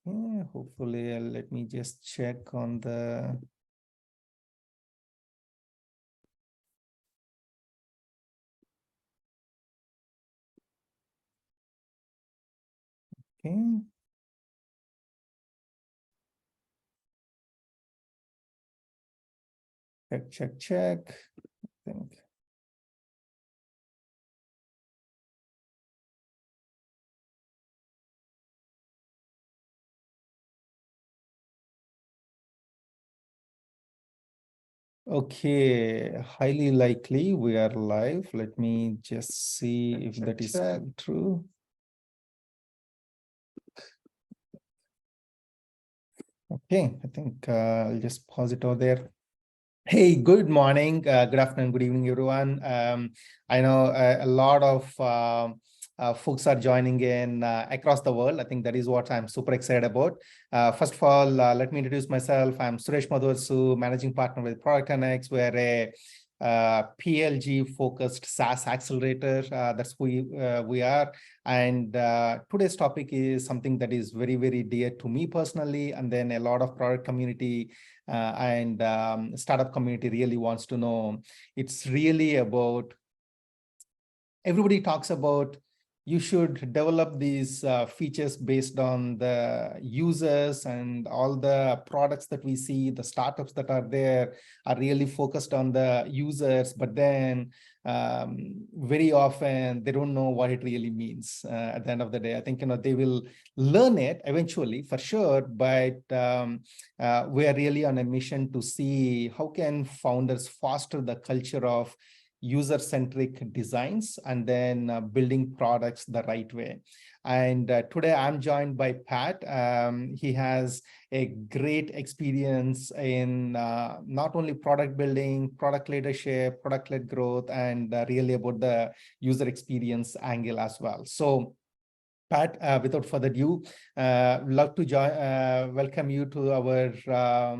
Yeah, hopefully, let me just check on the. Okay. Check. I think. Okay, highly likely we are live. Let me just see if that is true. Okay, I think I'll just pause it over there. Hey, good morning, good afternoon, good evening, everyone. I know a lot of folks are joining in across the world. I think that is what I'm super excited about. First of all, let me introduce myself. I'm Suresh Madhursu, managing partner with Product Annex. We're a PLG-focused SaaS accelerator. That's who we are. And today's topic is something that is very, very dear to me personally, and then a lot of product community and startup community really wants to know. It's really about, everybody talks about you should develop these features based on the users, and all the products that we see, the startups that are there are really focused on the users, but then very often they don't know what it really means at the end of the day. I think, they will learn it eventually for sure, but we are really on a mission to see how can founders foster the culture of user-centric designs and then building products the right way. And today I'm joined by Pat. He has a great experience in not only product building, product leadership, product-led growth, and really about the user experience angle as well. So Pat, without further ado, love to welcome you to our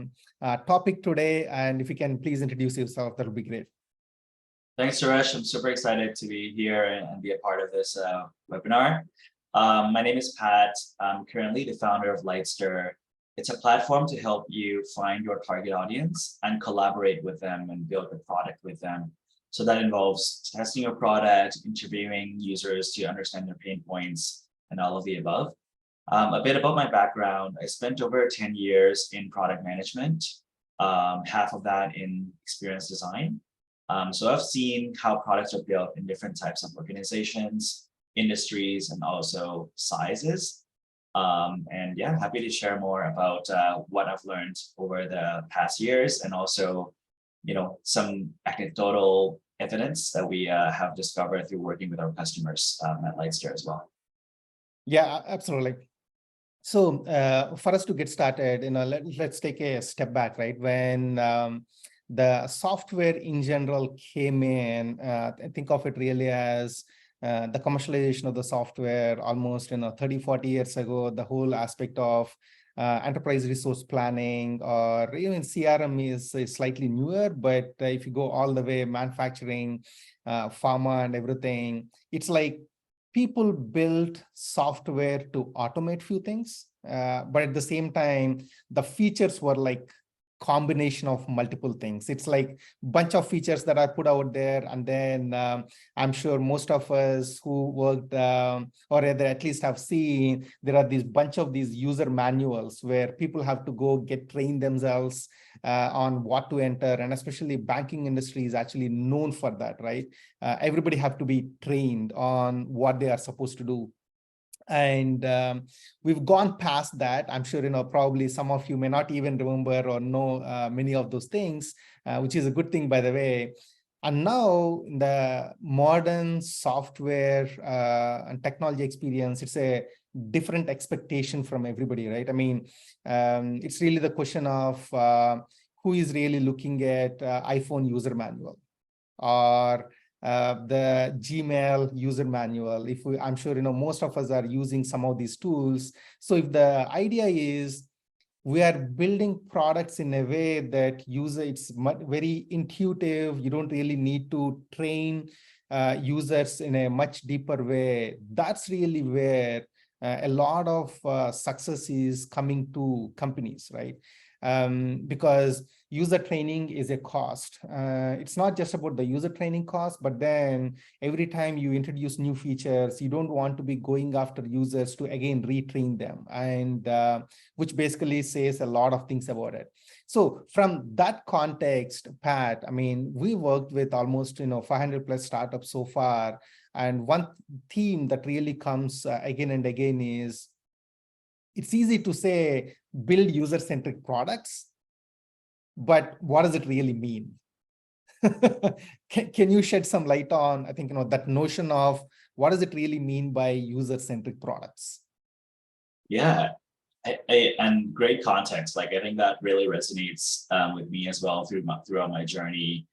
topic today. And if you can please introduce yourself, that would be great. Thanks, Suresh. I'm super excited to be here and be a part of this webinar. My name is Pat. I'm currently the founder of Lightster. It's a platform to help you find your target audience and collaborate with them and build the product with them. So that involves testing your product, interviewing users to understand their pain points, and all of the above. A bit about my background. I spent over 10 years in product management, half of that in experience design. So I've seen how products are built in different types of organizations, industries, and also sizes. And yeah, happy to share more about what I've learned over the past years, and also, some anecdotal evidence that we have discovered through working with our customers at Lightster as well. Yeah, absolutely. So for us to get started, let's take a step back, right? When the software in general came in, think of it really as the commercialization of the software almost 30, 40 years ago. The whole aspect of enterprise resource planning, or even CRM is slightly newer, but if you go all the way manufacturing, pharma and everything, it's like people built software to automate few things, but at the same time, the features were like combination of multiple things. It's like a bunch of features that are put out there, and then I'm sure most of us who worked or rather at least have seen, there are these bunch of these user manuals where people have to go get trained themselves on what to enter, and especially banking industry is actually known for that, right? Everybody have to be trained on what they are supposed to do. And we've gone past that. I'm sure, probably some of you may not even remember or know many of those things, which is a good thing, by the way. And now in the modern software and technology experience, it's a different expectation from everybody, right? I mean, it's really the question of who is really looking at iPhone user manual, or the Gmail user manual. I'm sure, most of us are using some of these tools. So if the idea is we are building products in a way that it's very intuitive, you don't really need to train users in a much deeper way. That's really where a lot of success is coming to companies, right? Because user training is a cost. It's not just about the user training cost, but then every time you introduce new features, you don't want to be going after users to again retrain them, and which basically says a lot of things about it. So from that context, Pat, I mean, we worked with almost 500 plus startups so far, and one theme that really comes again and again is it's easy to say build user-centric products, but what does it really mean? Can you shed some light on, I think, that notion of what does it really mean by user-centric products? Yeah, and great context. Like I think that really resonates with me as well throughout my journey.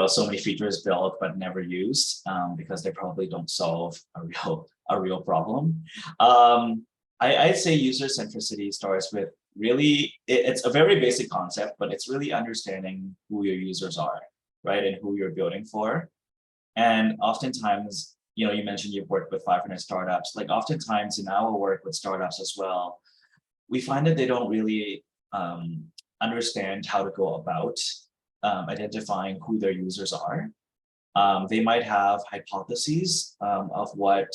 So many features built but never used because they probably don't solve a real problem. I'd say user centricity starts with really, it's a very basic concept, but it's really understanding who your users are, right, and who you're building for. And oftentimes, you mentioned you've worked with 500 startups. Like oftentimes in our work with startups as well, we find that they don't really understand how to go about identifying who their users are. They might have hypotheses of what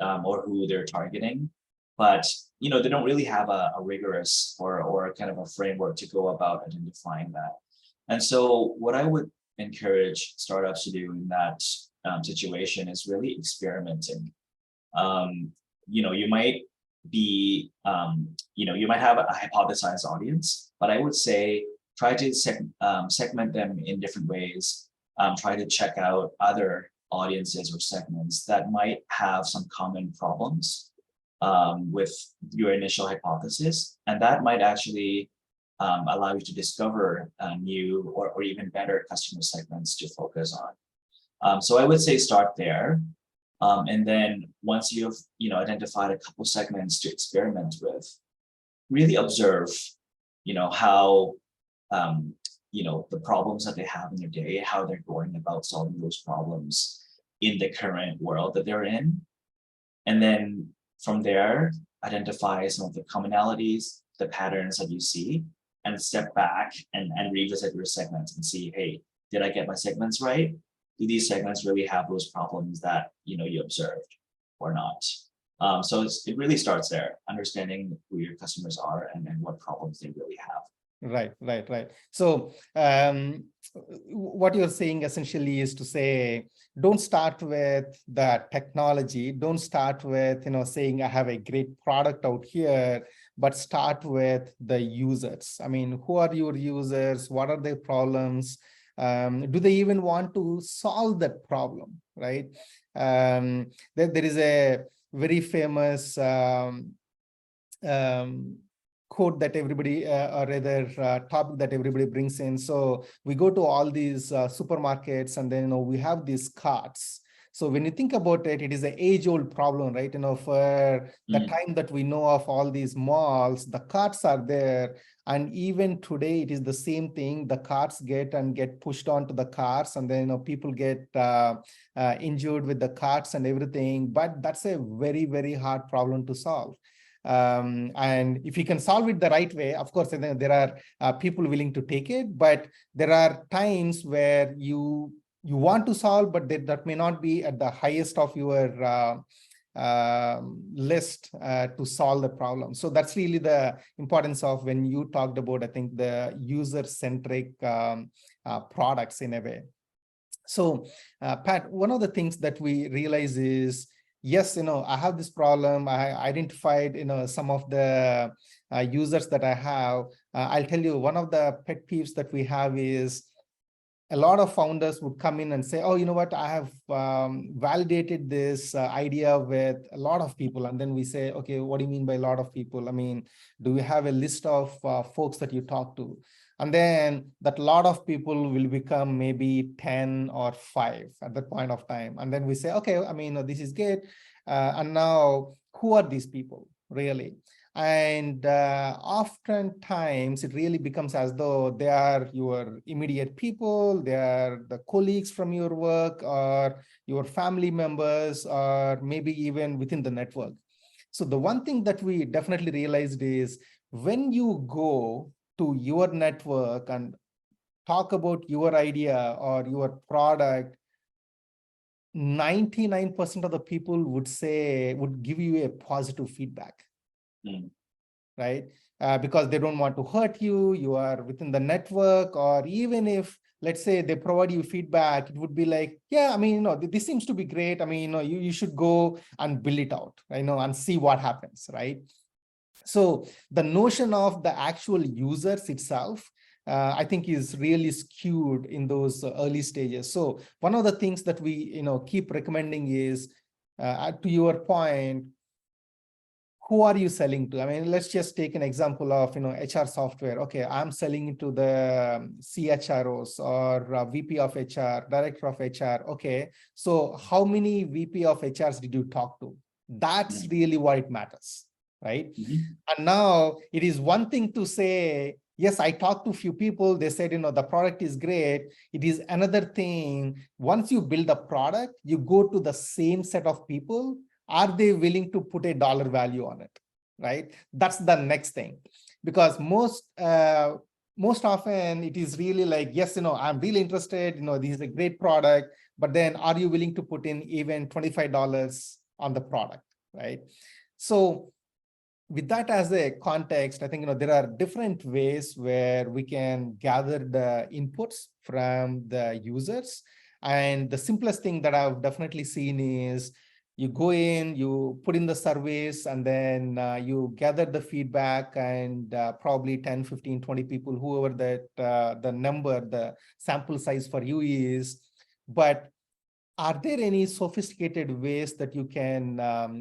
or who they're targeting, but they don't really have a rigorous or kind of a framework to go about identifying that. And so what I would encourage startups to do in that situation is really experimenting. You might be, you might have a hypothesized audience, but I would say try to segment them in different ways. Try to check out other audiences or segments that might have some common problems with your initial hypothesis. And that might actually allow you to discover new or even better customer segments to focus on. So I would say start there. And then once you've identified a couple segments to experiment with, really observe how the problems that they have in their day, how they're going about solving those problems in the current world that they're in. And then from there, identify some of the commonalities, the patterns that you see, and step back and revisit your segments and see, hey, did I get my segments right? Do these segments really have those problems that you observed or not? So it really starts there, understanding who your customers are and what problems they really have. Right. So what you're saying essentially is to say, don't start with the technology, don't start with saying I have a great product out here, but start with the users. I mean, who are your users? What are their problems? Do they even want to solve that problem, right? There is a very famous quote that everybody, or rather topic that everybody brings in. So we go to all these supermarkets, and then we have these carts. So when you think about it, it is an age-old problem, right? For the time that we know of all these malls, the carts are there. And even today, it is the same thing. The carts get pushed onto the cars, and then people get injured with the carts and everything. But that's a very, very hard problem to solve. And if you can solve it the right way, of course, there are people willing to take it. But there are times where you want to solve, but that may not be at the highest of your list to solve the problem. So that's really the importance of when you talked about, I think, the user-centric products in a way. So Pat, one of the things that we realize is, yes, I have this problem. I identified, some of the users that I have. I'll tell you, one of the pet peeves that we have is a lot of founders would come in and say, oh, you know what, I have validated this idea with a lot of people. And then we say, okay, what do you mean by a lot of people? I mean, do you have a list of folks that you talk to? And then that lot of people will become maybe 10 or 5 at that point of time. And then we say, okay, I mean, this is good. And now who are these people really? And oftentimes it really becomes as though they are your immediate people, they are the colleagues from your work, or your family members, or maybe even within the network. So the one thing that we definitely realized is when you go to your network and talk about your idea or your product, 99% of the people would give you a positive feedback. Right? Because they don't want to hurt you, you are within the network, or even if, let's say, they provide you feedback, it would be like, yeah, I mean, this seems to be great. I mean, you should go and build it out, and see what happens, right? So the notion of the actual users itself, I think is really skewed in those early stages. So one of the things that we, keep recommending is, to your point, who are you selling to? I mean, let's just take an example of, HR software. Okay, I'm selling it to the CHROs or VP of HR, director of HR. Okay, so how many VP of HRs did you talk to? That's really what it matters, right? And now it is one thing to say, yes, I talked to a few people. They said, the product is great. It is another thing. Once you build a product, you go to the same set of people. Are they willing to put a dollar value on it, right? That's the next thing, because most often it is really like, yes, I'm really interested, this is a great product, but then are you willing to put in even $25 on the product, right? So with that as a context, I think, there are different ways where we can gather the inputs from the users. And the simplest thing that I've definitely seen is you go in, you put in the surveys, and then you gather the feedback, and probably 10, 15, 20 people, whoever that the sample size for you is. But are there any sophisticated ways that you can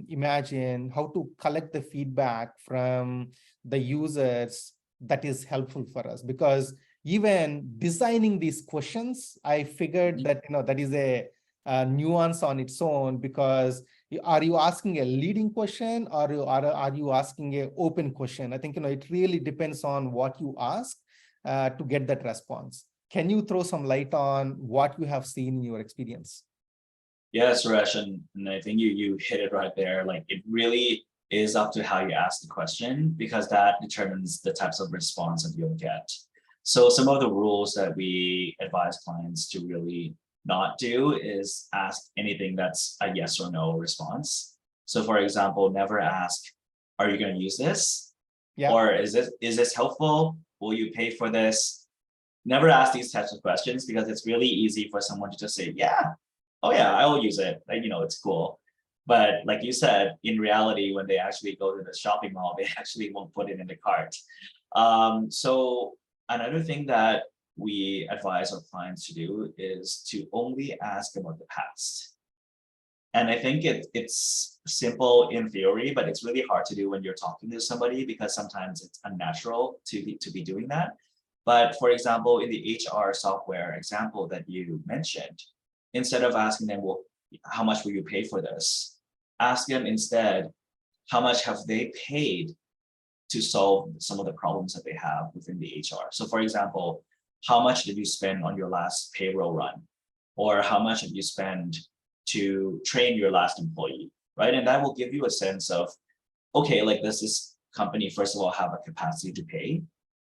imagine how to collect the feedback from the users that is helpful for us? Because even designing these questions, I figured that, that is a nuance on its own, because are you asking a leading question, or are you asking an open question? I think, it really depends on what you ask to get that response. Can you throw some light on what you have seen in your experience? Yeah, Suresh, and I think you hit it right there. Like, it really is up to how you ask the question, because that determines the types of response that you'll get. So some of the rules that we advise clients to really not do is ask anything that's a yes or no response. So for example, never ask, are you going to use this? Yeah. Or is this helpful? Will you pay for this? Never ask these types of questions, because it's really easy for someone to just say, yeah, oh yeah, I will use it. Like, it's cool. But like you said, in reality, when they actually go to the shopping mall, they actually won't put it in the cart. So another thing that we advise our clients to do is to only ask about the past. And I think it's simple in theory, but it's really hard to do when you're talking to somebody, because sometimes it's unnatural to be doing that. But for example, in the HR software example that you mentioned, instead of asking them, well, how much will you pay for this? Ask them instead, how much have they paid to solve some of the problems that they have within the HR? So for example, how much did you spend on your last payroll run? Or how much did you spend to train your last employee, right? And that will give you a sense of, okay, like, does this company, first of all, have a capacity to pay?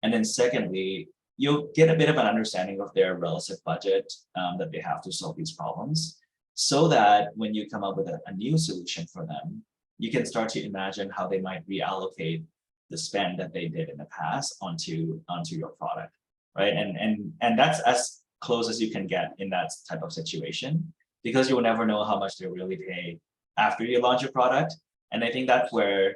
And then secondly, you'll get a bit of an understanding of their relative budget that they have to solve these problems, so that when you come up with a new solution for them, you can start to imagine how they might reallocate the spend that they did in the past onto your product, right? And that's as close as you can get in that type of situation, because you'll never know how much they really pay after you launch your product. And I think that's where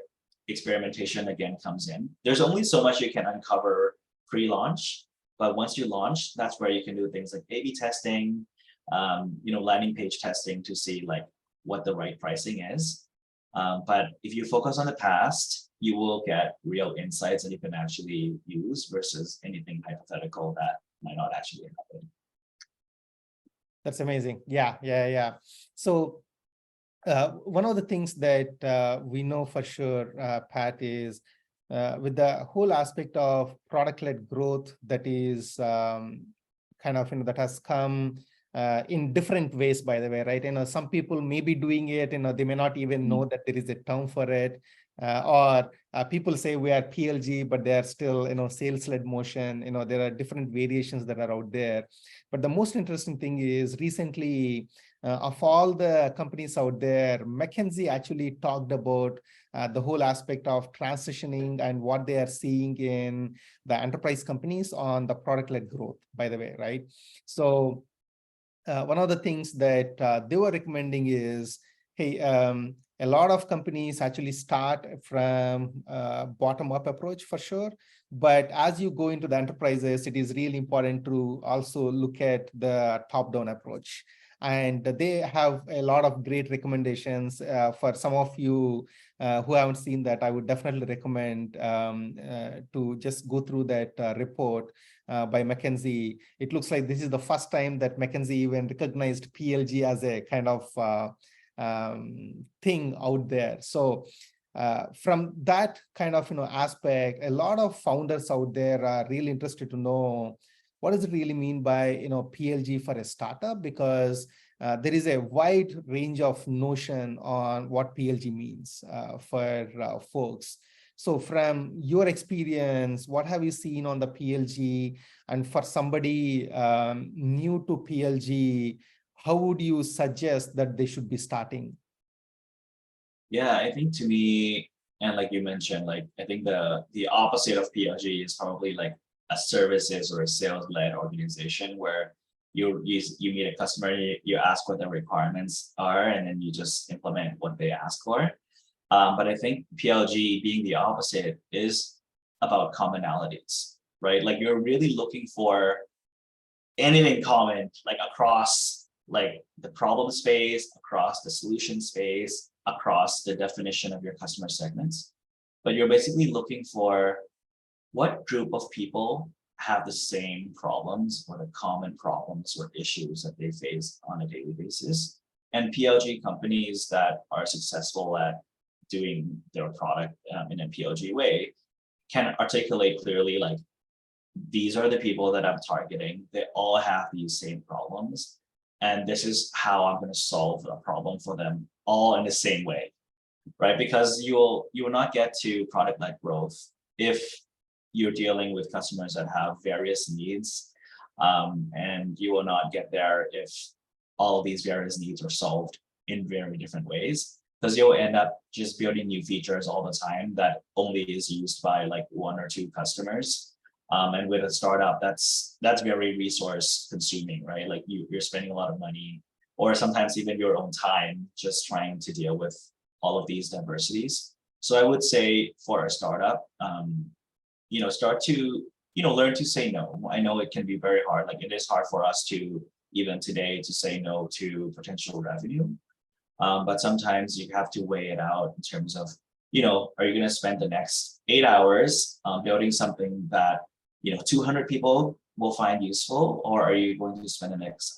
experimentation again comes in. There's only so much you can uncover pre-launch, but once you launch, that's where you can do things like A/B testing, landing page testing to see like what the right pricing is. But if you focus on the past, you will get real insights that you can actually use versus anything hypothetical that might not actually happen. That's amazing. Yeah. So one of the things that we know for sure, Pat, is with the whole aspect of product-led growth that is kind of, that has come in different ways, by the way, right? Some people may be doing it, they may not even know that there is a term for it. Or people say we are PLG, but they are still, sales-led motion. There are different variations that are out there. But the most interesting thing is recently, of all the companies out there, McKinsey actually talked about the whole aspect of transitioning and what they are seeing in the enterprise companies on the product-led growth, by the way, right? So one of the things that they were recommending is, hey, a lot of companies actually start from bottom-up approach for sure. But as you go into the enterprises, it is really important to also look at the top-down approach. And they have a lot of great recommendations. For some of you who haven't seen that, I would definitely recommend to just go through that report by McKinsey. It looks like this is the first time that McKinsey even recognized PLG as a kind of thing out there. So from that kind of aspect, a lot of founders out there are really interested to know what does it really mean by PLG for a startup, because there is a wide range of notion on what PLG means for folks. So from your experience, what have you seen on the PLG? And for somebody new to PLG, how would you suggest that they should be starting? Yeah, I think to me, and like you mentioned, like I think the opposite of PLG is probably like a services or a sales-led organization where you meet a customer, you ask what the requirements are, and then you just implement what they ask for. But I think PLG being the opposite is about commonalities, right? Like you're really looking for anything common, like across like the problem space, across the solution space, across the definition of your customer segments. But you're basically looking for what group of people have the same problems or the common problems or issues that they face on a daily basis. And PLG companies that are successful at doing their product in a PLG way can articulate clearly, like, these are the people that I'm targeting. They all have these same problems. And this is how I'm going to solve a problem for them all in the same way, right? Because you will not get to product-led growth if you're dealing with customers that have various needs. And you will not get there if all of these various needs are solved in very different ways, because you'll end up just building new features all the time that only is used by like one or two customers. And with a startup, that's very resource consuming, right? Like you're spending a lot of money, or sometimes even your own time, just trying to deal with all of these diversities. So I would say for a startup, start to, learn to say no. I know it can be very hard. Like it is hard for us to, even today, to say no to potential revenue. But sometimes you have to weigh it out in terms of, are you going to spend the next 8 hours building something that 200 people will find useful, or are you going to spend the next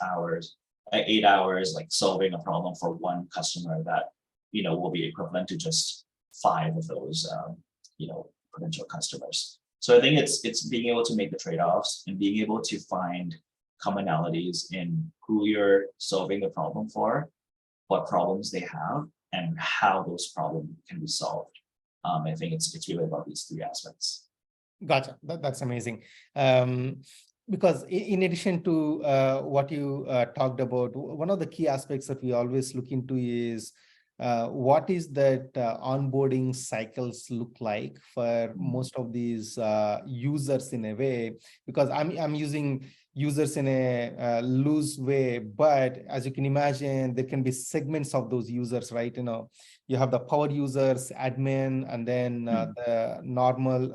8 hours like solving a problem for one customer that will be equivalent to just 5 of those potential customers? So I think it's being able to make the trade-offs and being able to find commonalities in who you're solving the problem for, what problems they have, and how those problems can be solved. I think it's really about these 3 aspects. Gotcha. That's amazing. Because in addition to what you talked about, one of the key aspects that we always look into is what is that onboarding cycles look like for most of these users in a way, because I'm using users in a loose way, but as you can imagine, there can be segments of those users, right? You have the power users, admin, and then the normal,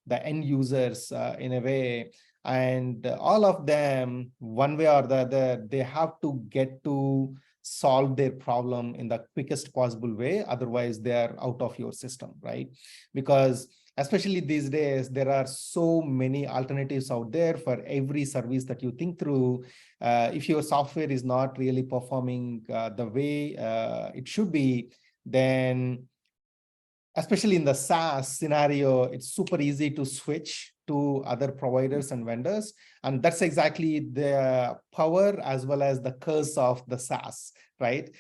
the end users in a way. And all of them, one way or the other, they have to get to solve their problem in the quickest possible way. Otherwise, they are out of your system, right? Because especially these days, there are so many alternatives out there for every service that you think through. If your software is not really performing the way it should be, then especially in the SaaS scenario, it's super easy to switch to other providers and vendors. And that's exactly the power as well as the curse of the SaaS, right?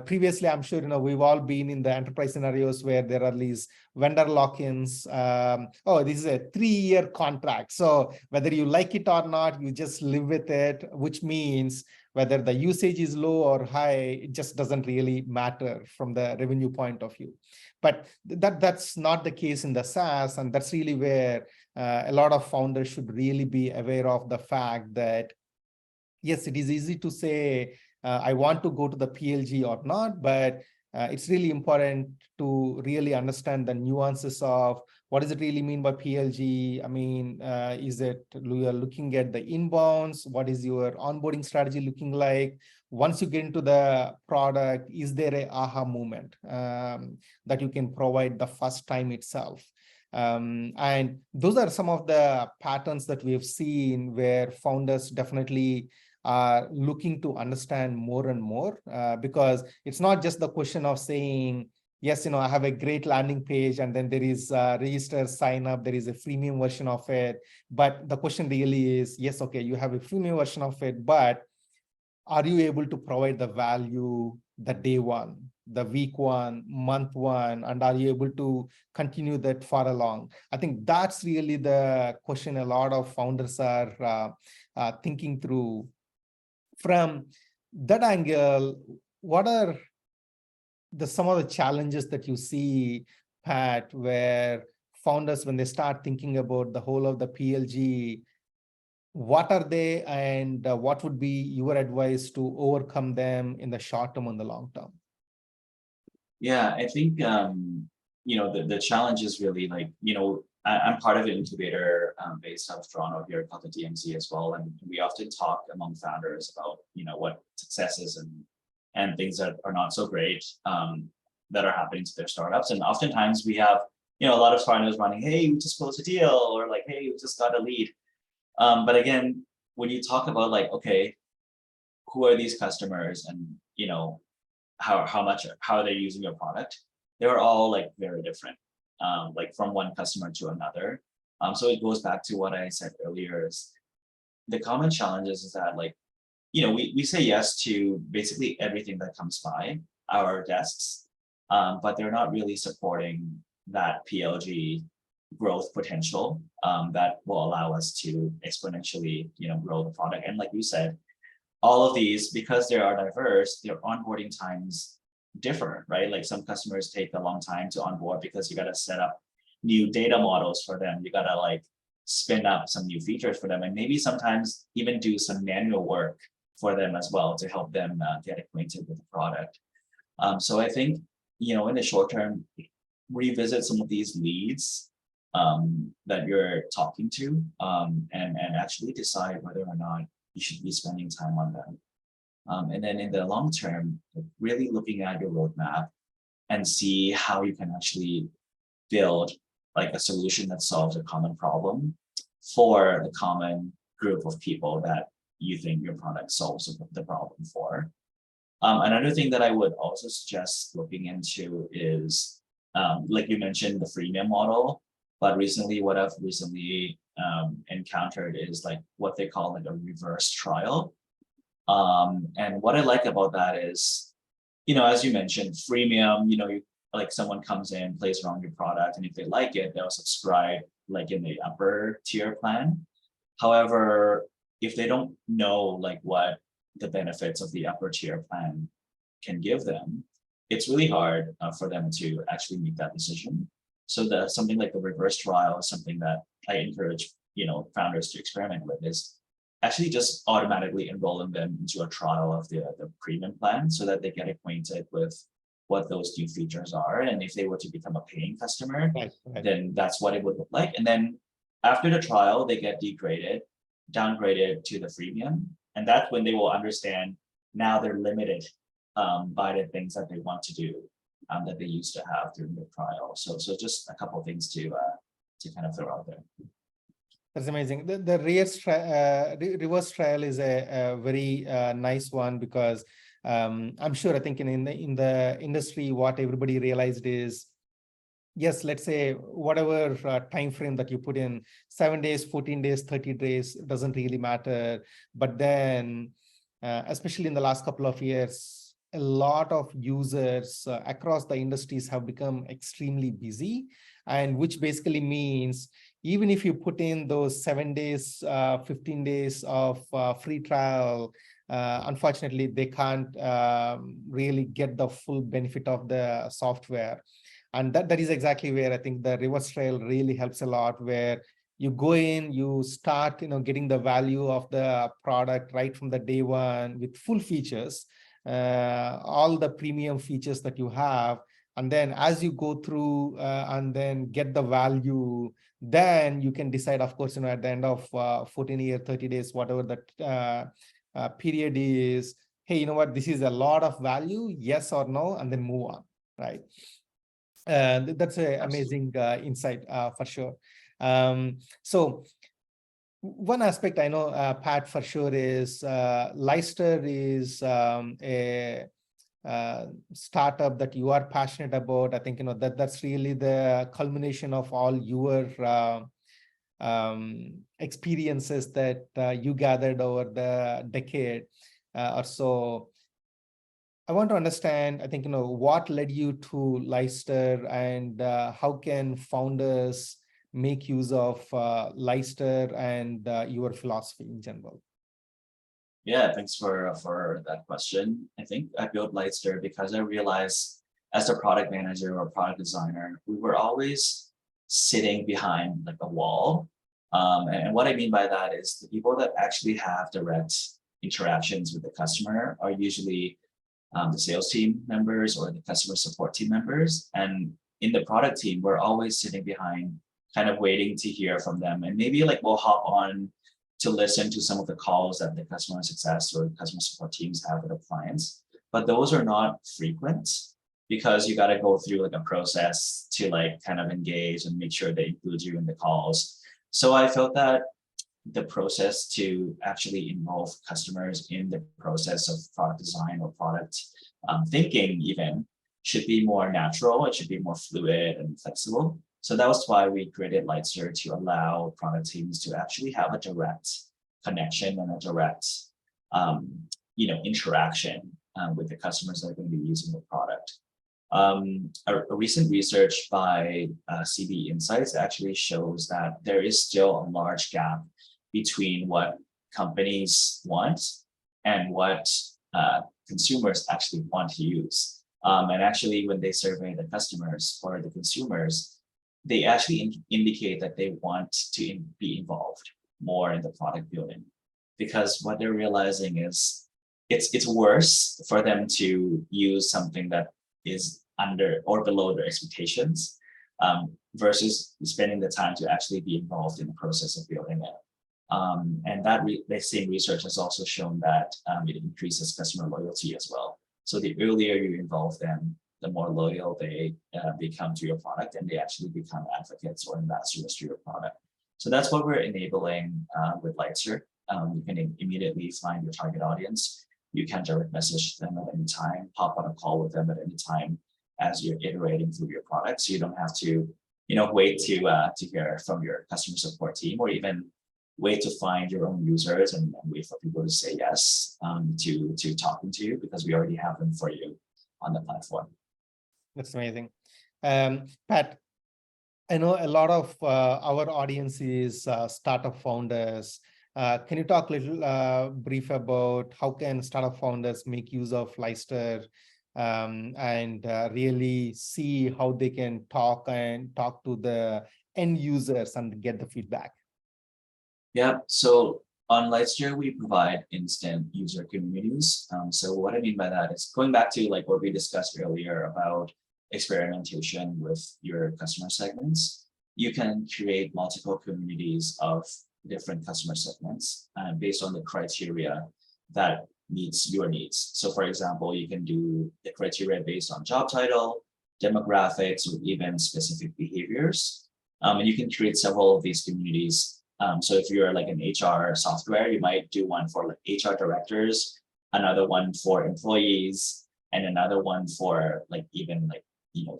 Previously, I'm sure, we've all been in the enterprise scenarios where there are these vendor lock-ins. Oh, this is a 3-year contract. So whether you like it or not, you just live with it, which means whether the usage is low or high, it just doesn't really matter from the revenue point of view. But that's not the case in the SaaS, and that's really where a lot of founders should really be aware of the fact that, yes, it is easy to say, I want to go to the PLG or not, but it's really important to really understand the nuances of what does it really mean by PLG? I mean, is it you are looking at the inbounds? What is your onboarding strategy looking like? Once you get into the product, is there a aha moment that you can provide the first time itself? And those are some of the patterns that we have seen where founders definitely are looking to understand more and more, because it's not just the question of saying, yes, I have a great landing page and then there is register, sign up, there is a freemium version of it. But the question really is, yes, okay, you have a freemium version of it, but are you able to provide the value the day one, the week one, month one, and are you able to continue that far along? I think that's really the question a lot of founders are thinking through. From that angle, what are some of the challenges that you see, Pat, where founders, when they start thinking about the whole of the PLG, what are they, and what would be your advice to overcome them in the short term and the long term? Yeah, I think the challenge is really like, I'm part of an incubator based out of Toronto here called the DMZ as well, and we often talk among founders about what successes and things that are not so great that are happening to their startups. And oftentimes we have a lot of founders running, hey, we just closed a deal, or like, hey, we just got a lead. But again, when you talk about like, okay, who are these customers, and how they're using your product, they're all like very different, like from one customer to another. So it goes back to what I said earlier, is the common challenges is that like, we say yes to basically everything that comes by our desks, but they're not really supporting that PLG growth potential that will allow us to exponentially, grow the product. And like you said, all of these, because they are diverse, their onboarding times differ, right? Like some customers take a long time to onboard because you got to set up new data models for them. You got to like spin up some new features for them, and maybe sometimes even do some manual work for them as well to help them get acquainted with the product. So I think, in the short term, revisit some of these leads that you're talking to, and actually decide whether or not you should be spending time on them. And then in the long term, really looking at your roadmap and see how you can actually build like a solution that solves a common problem for the common group of people that you think your product solves the problem for. Another thing that I would also suggest looking into is, like you mentioned, the freemium model. But recently, what I've encountered is like what they call like a reverse trial. And what I like about that is, as you mentioned, freemium, like someone comes in, plays around your product, and if they like it, they'll subscribe like in the upper tier plan. However, if they don't know like what the benefits of the upper tier plan can give them, it's really hard for them to actually make that decision. So something like the reverse trial is something that I encourage, founders to experiment with, is actually just automatically enrolling them into a trial of the premium plan so that they get acquainted with what those new features are. And if they were to become a paying customer, Right. then that's what it would look like. And then after the trial, they get downgraded to the freemium. And that's when they will understand now they're limited by the things that they want to do that they used to have during the trial. So just a couple of things to kind of throw out there. That's amazing. The reverse trial is a very nice one, because I'm sure, I think in the industry, what everybody realized is yes, let's say whatever time frame that you put in, 7 days, 14 days, 30 days, it doesn't really matter. But then, especially in the last couple of years, a lot of users across the industries have become extremely busy, and which basically means even if you put in those 7 days, 15 days of free trial, unfortunately, they can't really get the full benefit of the software. And that is exactly where I think the reverse trail really helps a lot, where you go in, you start, getting the value of the product right from the day one with full features, all the premium features that you have. And then as you go through and then get the value, then you can decide, of course, at the end of 14 years, 30 days, whatever that period is, hey, you know what, this is a lot of value, yes or no, and then move on, right? That's an amazing insight for sure. So one aspect I know, Pat, for sure is Leicester is a startup that you are passionate about. I think that's really the culmination of all your experiences that you gathered over the decade or so. I want to understand, I think, what led you to Leicester, and how can founders make use of Leicester and your philosophy in general? Yeah, thanks for that question. I think I built Lightster because I realized as a product manager or product designer, we were always sitting behind like a wall. And what I mean by that is the people that actually have direct interactions with the customer are usually the sales team members or the customer support team members. And in the product team, we're always sitting behind, kind of waiting to hear from them. And maybe like we'll hop on to listen to some of the calls that the customer success or customer support teams have with the clients. But those are not frequent because you got to go through like a process to like kind of engage and make sure they include you in the calls. So I felt that the process to actually involve customers in the process of product design or product thinking even should be more natural. It should be more fluid and flexible. So that was why we created Lightster, to allow product teams to actually have a direct connection and a direct interaction with the customers that are going to be using the product. A recent research by CB Insights actually shows that there is still a large gap between what companies want and what consumers actually want to use. And actually, when they survey the customers or the consumers, they actually indicate that they want to be involved more in the product building, because what they're realizing is it's worse for them to use something that is under or below their expectations versus spending the time to actually be involved in the process of building it. And that the same research has also shown that it increases customer loyalty as well. So the earlier you involve them, the more loyal they become to your product, and they actually become advocates or ambassadors to your product. So that's what we're enabling with Lightster. You can immediately find your target audience. You can direct message them at any time, hop on a call with them at any time as you're iterating through your product. So you don't have to, wait to hear from your customer support team, or even wait to find your own users and wait for people to say yes to talking to you, because we already have them for you on the platform. That's amazing. Pat, I know a lot of our audience is startup founders. Can you talk a little brief about how can startup founders make use of Lightster and really see how they can talk to the end users and get the feedback? Yeah, so on Lightster, we provide instant user communities. So what I mean by that is going back to like what we discussed earlier about experimentation with your customer segments. You can create multiple communities of different customer segments based on the criteria that meets your needs. So for example, you can do the criteria based on job title, demographics, or even specific behaviors. And you can create several of these communities. So if you're like an HR software, you might do one for like HR directors, another one for employees, and another one for like even like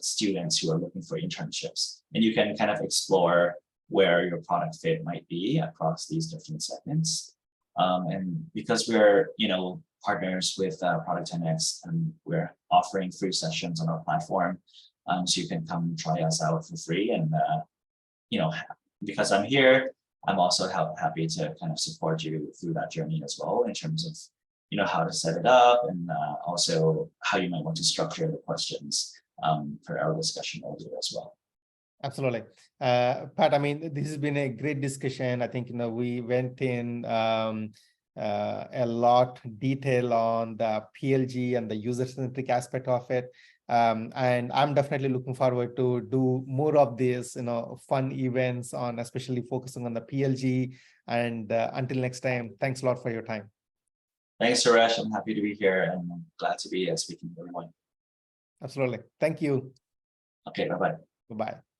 students who are looking for internships, and you can kind of explore where your product fit might be across these different segments. And because we're partners with Product 10X, and we're offering free sessions on our platform, so you can come try us out for free. And because I'm here, I'm also happy to kind of support you through that journey as well, in terms of how to set it up, and also how you might want to structure the questions for our discussion earlier as well. Absolutely. Pat, I mean, this has been a great discussion. I think, we went in a lot detail on the PLG and the user-centric aspect of it. And I'm definitely looking forward to do more of these, fun events on, especially focusing on the PLG. And until next time, thanks a lot for your time. Thanks, Suresh. I'm happy to be here, and I'm glad to be speaking to everyone. Absolutely. Thank you. Okay, bye-bye. Bye-bye.